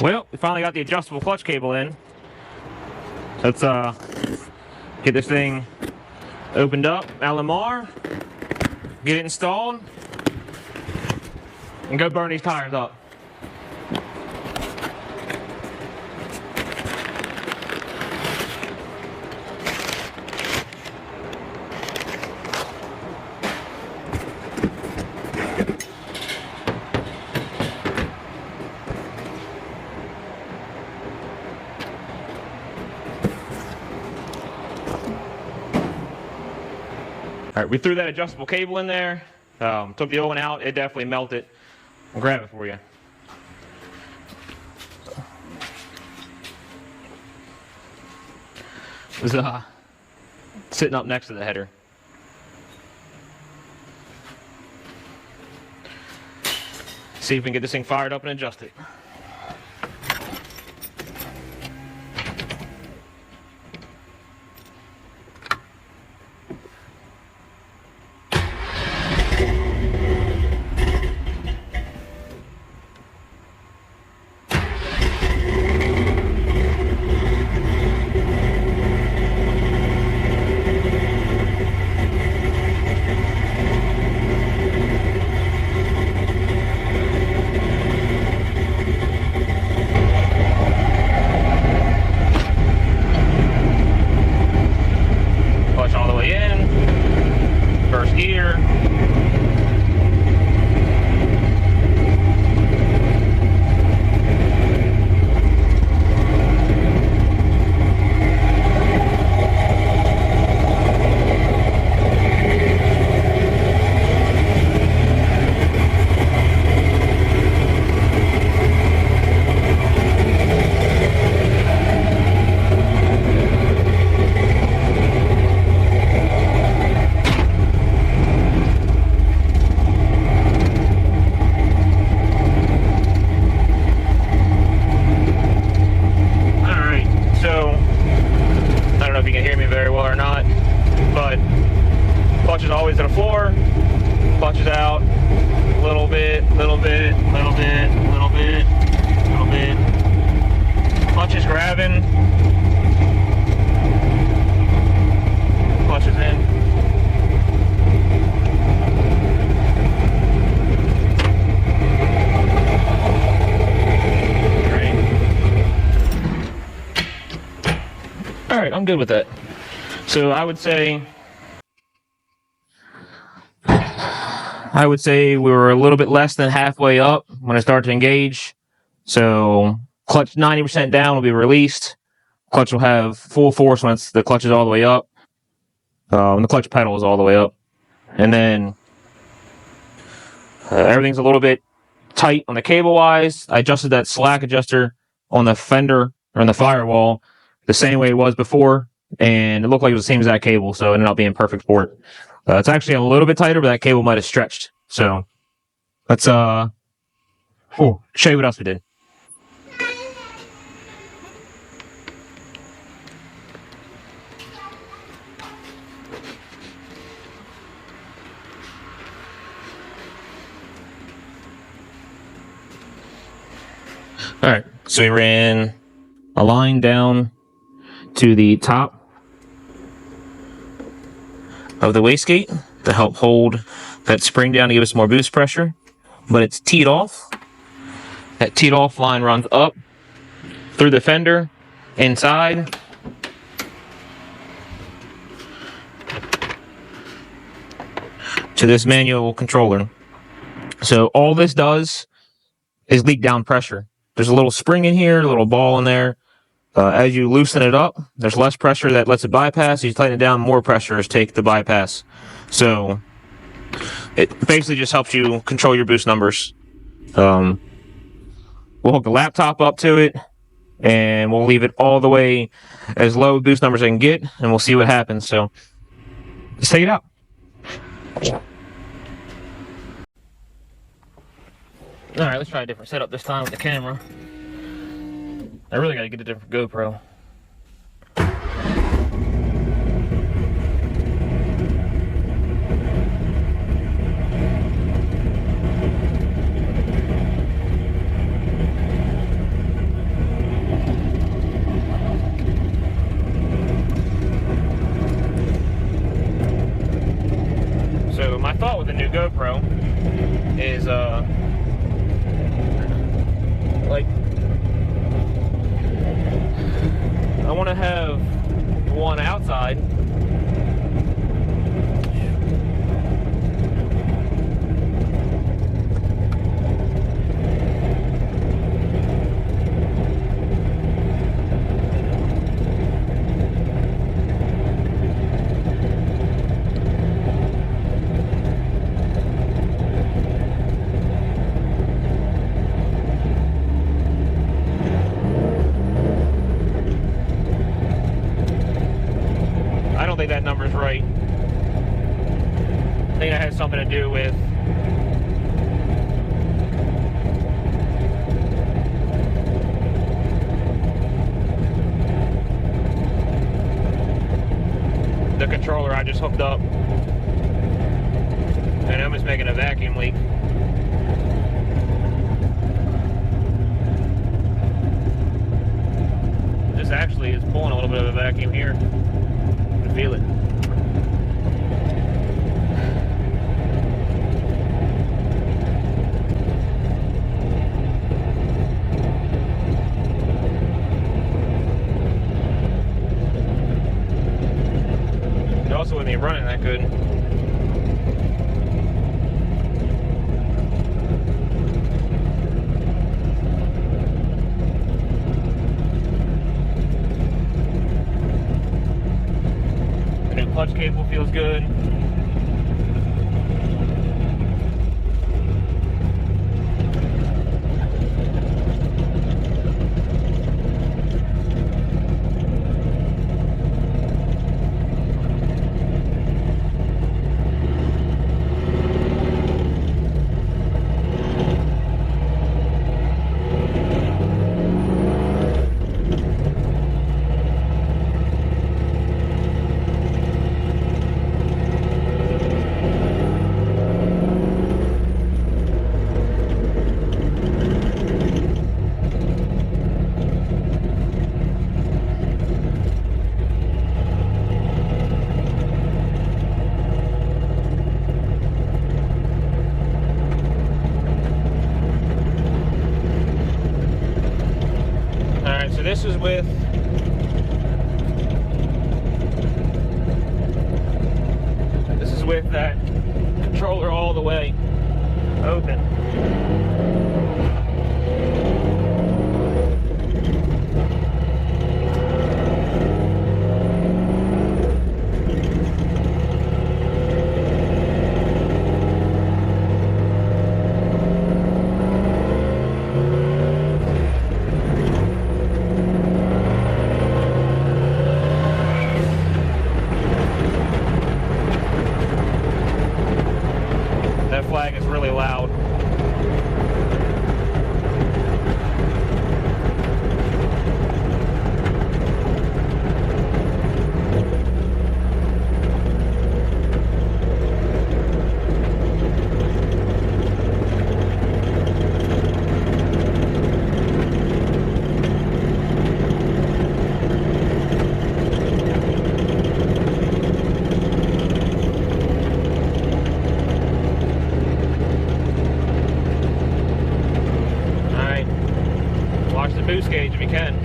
Well, we finally got the adjustable clutch cable in. Let's get this thing opened up, LMR, get it installed, and go burn these tires up. All right, we threw that adjustable cable in there, took the old one out, it definitely melted. I'll grab it for you. It was sitting up next to the header. See if we can get this thing fired up and adjust it. Gear. Clutch is always to the floor, clutch is out, little bit, little bit, little bit, little bit, little bit. Clutch is grabbing, clutch is in. All right, I'm good with that. So I would say we were a little bit less than halfway up when I started to engage. So clutch 90% down will be released. Clutch will have full force once the clutch is all the way up. When the clutch pedal is all the way up. And then everything's a little bit tight on the cable wise. I adjusted that slack adjuster on the fender or on the firewall the same way it was before. And it looked like it was the same exact cable, so it ended up being perfect for it. It's actually a little bit tighter, but that cable might have stretched. So let's show you what else we did. All right, so we ran a line down to the top of the wastegate to help hold that spring down to give us more boost pressure, but it's teed off. That teed off line runs up through the fender, inside, to this manual controller. So all this does is leak down pressure. There's a little spring in here, a little ball in there. As you loosen it up, there's less pressure that lets it bypass. As you tighten it down, more pressure is take the bypass. So it basically just helps you control your boost numbers. We'll hook the laptop up to it, and we'll leave it all the way as low boost numbers I can get, and we'll see what happens. So let's take it out. All right, let's try a different setup this time with the camera. I really got to get a different GoPro. is like, I want to have one outside. I don't think that number's right. I think that has something to do with the controller I just hooked up, and I'm just making a vacuum leak. This actually is pulling a little bit of a vacuum here. I can feel it. It also wouldn't be running that good. Clutch cable feels good. Alright, so this is with that controller all the way open. That flag is really loud. Watch the boost gauge if you can.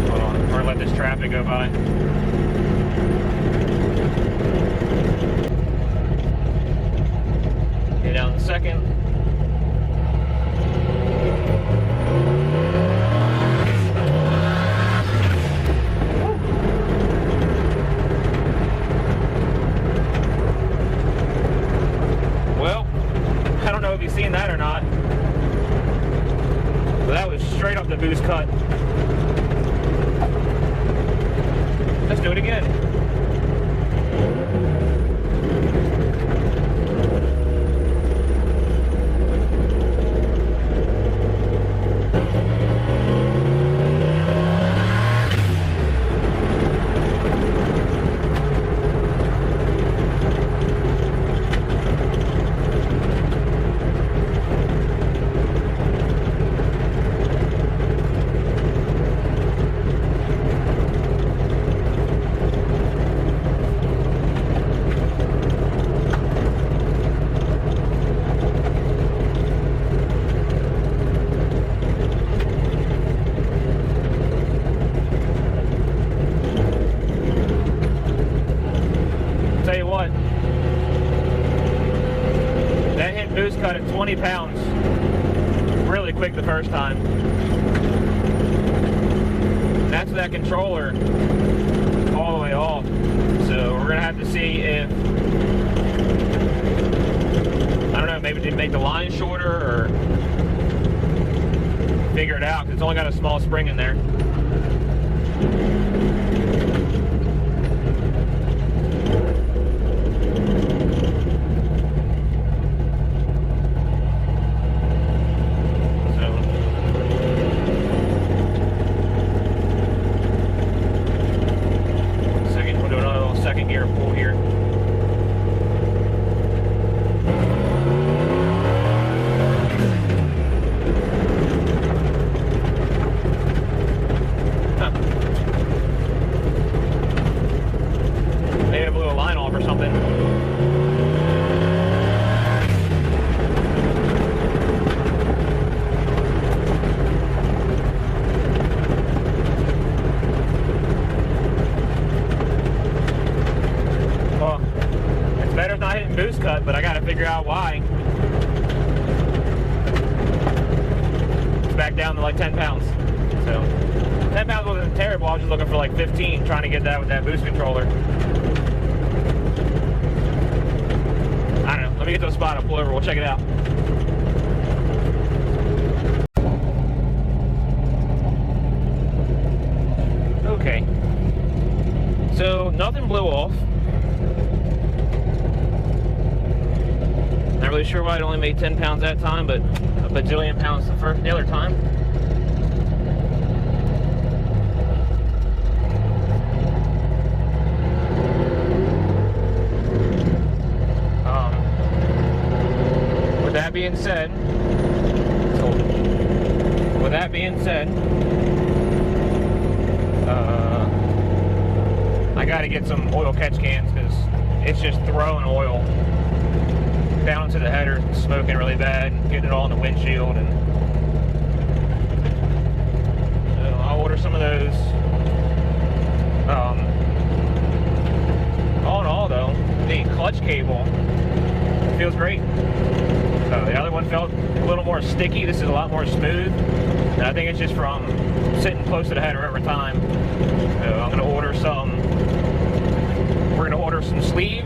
Hold on, or let this traffic go by. Down in a second. Well, I don't know if you've seen that or not, but that was straight up the boost cut. Let's do it again. tell you what, that hit boost cut at 20 pounds really quick the first time. And that's that controller all the way off. So we're gonna have to see if, I don't know, maybe to make the line shorter or figure it out, because it's only got a small spring in there. Second gear pull here. Huh. Maybe I blew a line off or something. Better not hitting boost cut, but I gotta figure out why. It's back down to like 10 pounds. So 10 pounds wasn't terrible. I was just looking for like 15, trying to get that with that boost controller. I don't know. Let me get to a spot. I'll pull over. We'll check it out. Okay. So nothing blew off. Not really sure why it only made 10 pounds that time, but a bajillion pounds the other time. With that being said, I got to get some oil catch cans because it's just throwing oil down into the header, smoking really bad, and getting it all in the windshield. And so I'll order some of those. All in all, though, the clutch cable feels great. The other one felt a little more sticky. This is a lot more smooth, and I think it's just from sitting close to the header every time. So I'm going to order some. We're going to order some sleeve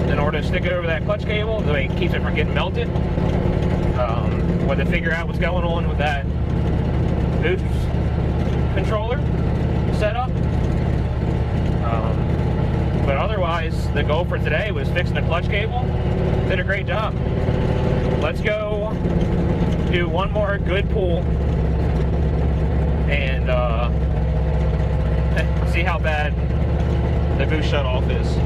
in order to stick it over that clutch cable, so it keeps it from getting melted. We'll have to figure out what's going on with that boost controller setup. But otherwise, the goal for today was fixing the clutch cable. Did a great job. Let's go do one more good pull and see how bad the boost shut off is.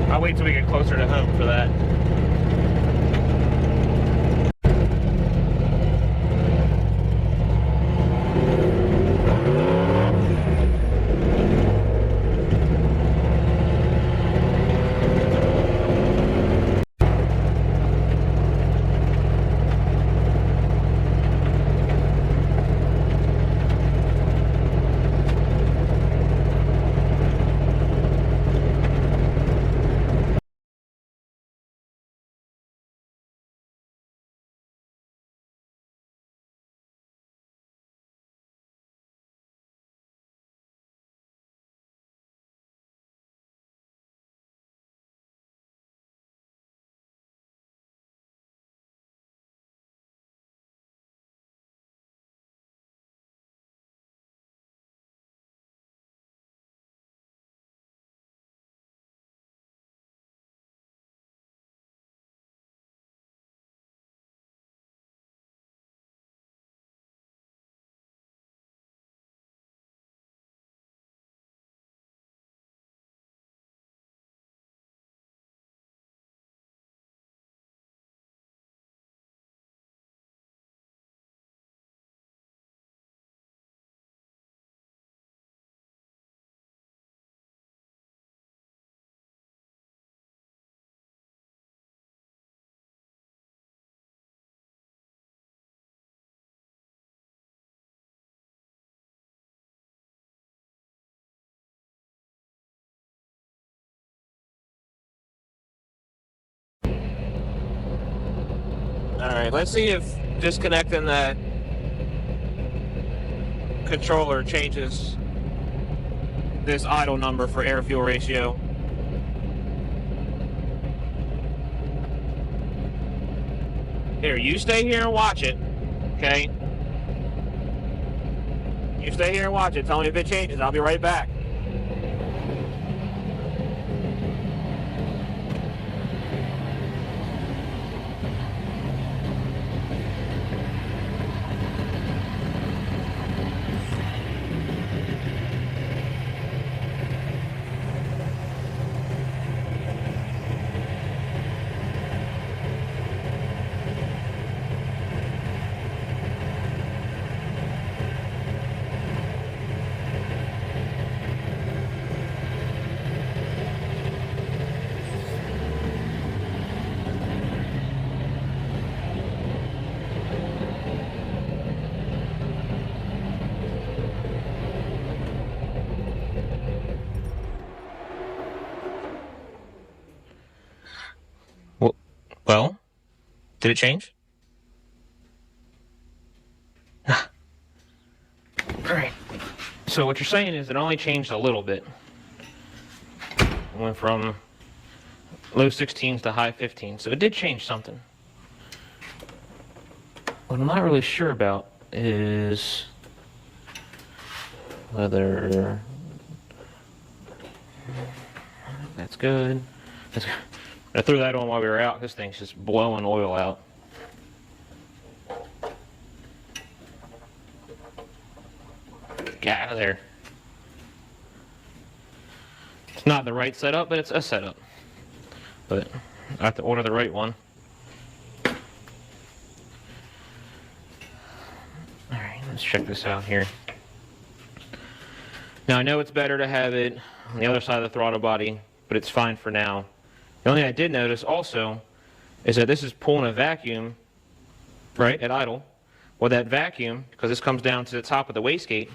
I'll wait till we get closer to home for that. Alright, let's see if disconnecting that controller changes this idle number for air-fuel ratio. Here, you stay here and watch it, okay? You stay here and watch it. Tell me if it changes. I'll be right back. Well, did it change? Alright. So what you're saying is it only changed a little bit. It went from low 16s to high 15s. So it did change something. What I'm not really sure about is whether that's good. That's good. I threw that on while we were out. This thing's just blowing oil out. Get out of there. It's not the right setup, but it's a setup. But I have to order the right one. Alright, let's check this out here. Now I know it's better to have it on the other side of the throttle body, but it's fine for now. The only thing I did notice also is that this is pulling a vacuum, right, at idle. Well, that vacuum, because this comes down to the top of the wastegate,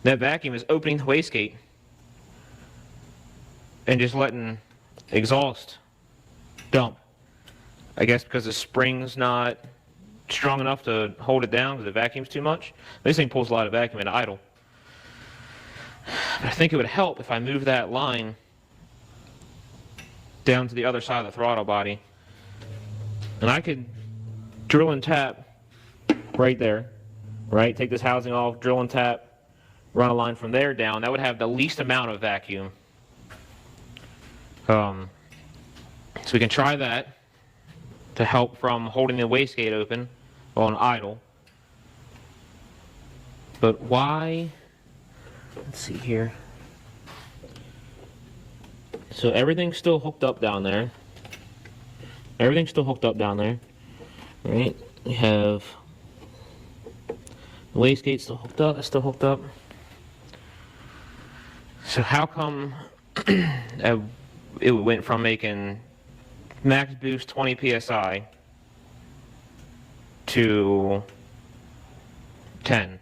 that vacuum is opening the wastegate and just letting exhaust dump. I guess because the spring's not strong enough to hold it down because the vacuum's too much. This thing pulls a lot of vacuum at idle. But I think it would help if I move that line down to the other side of the throttle body. And I could drill and tap right there, right? Take this housing off, drill and tap, run a line from there down. That would have the least amount of vacuum. So we can try that to help from holding the wastegate open on idle. But why? Let's see here. So everything's still hooked up down there. Everything's still hooked up down there. Right? We have the wastegate still hooked up. It's still hooked up. So how come it went from making max boost 20 psi to 10?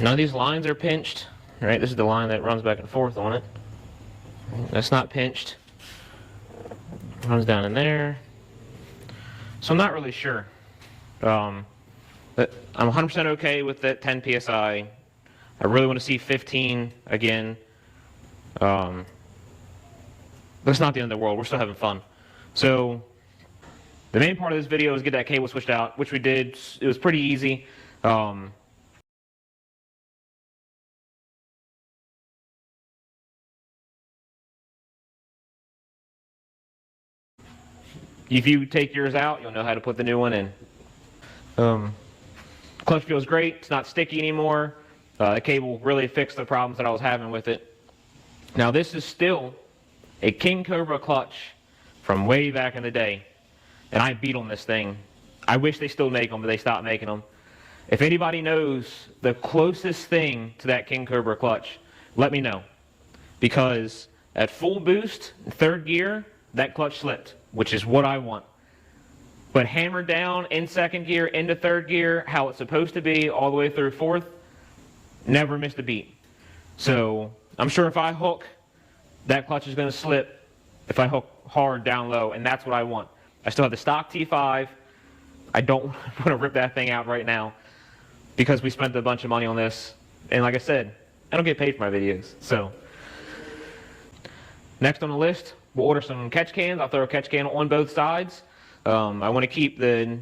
None of these lines are pinched. Right, this is the line that runs back and forth on it. That's not pinched. Runs down in there. So I'm not really sure. But I'm 100% okay with that 10 psi. I really want to see 15 again. But it's not the end of the world. We're still having fun. So the main part of this video is get that cable switched out, which we did. It was pretty easy. If you take yours out, you'll know how to put the new one in. Clutch feels great. It's not sticky anymore. The cable really fixed the problems that I was having with it. Now this is still a King Cobra clutch from way back in the day. And I beat on this thing. I wish they still make them, but they stopped making them. If anybody knows the closest thing to that King Cobra clutch, let me know. Because at full boost, third gear, that clutch slipped, which is what I want. But hammered down in second gear, into third gear, how it's supposed to be, all the way through fourth, never missed a beat. So I'm sure if I hook, that clutch is going to slip if I hook hard down low, and that's what I want. I still have the stock T5. I don't want to rip that thing out right now because we spent a bunch of money on this. And like I said, I don't get paid for my videos. So next on the list, we'll order some catch cans. I'll throw a catch can on both sides. I want to keep the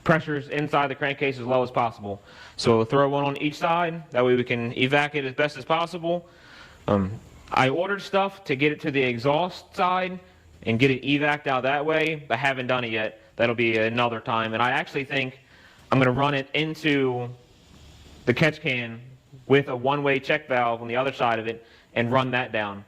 pressures inside the crankcase as low as possible. So we'll throw one on each side. That way we can evac it as best as possible. I ordered stuff to get it to the exhaust side and get it evac'd out that way. I haven't done it yet. That'll be another time. And I actually think I'm going to run it into the catch can with a one-way check valve on the other side of it and run that down.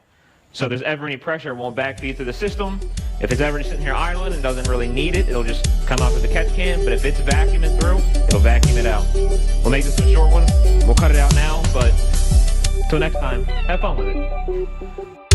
So if there's ever any pressure, it won't backfeed through the system. If it's ever just sitting here idling and doesn't really need it, it'll just come out with the catch can. But if it's vacuuming through, it'll vacuum it out. We'll make this a short one. We'll cut it out now, but until next time, have fun with it.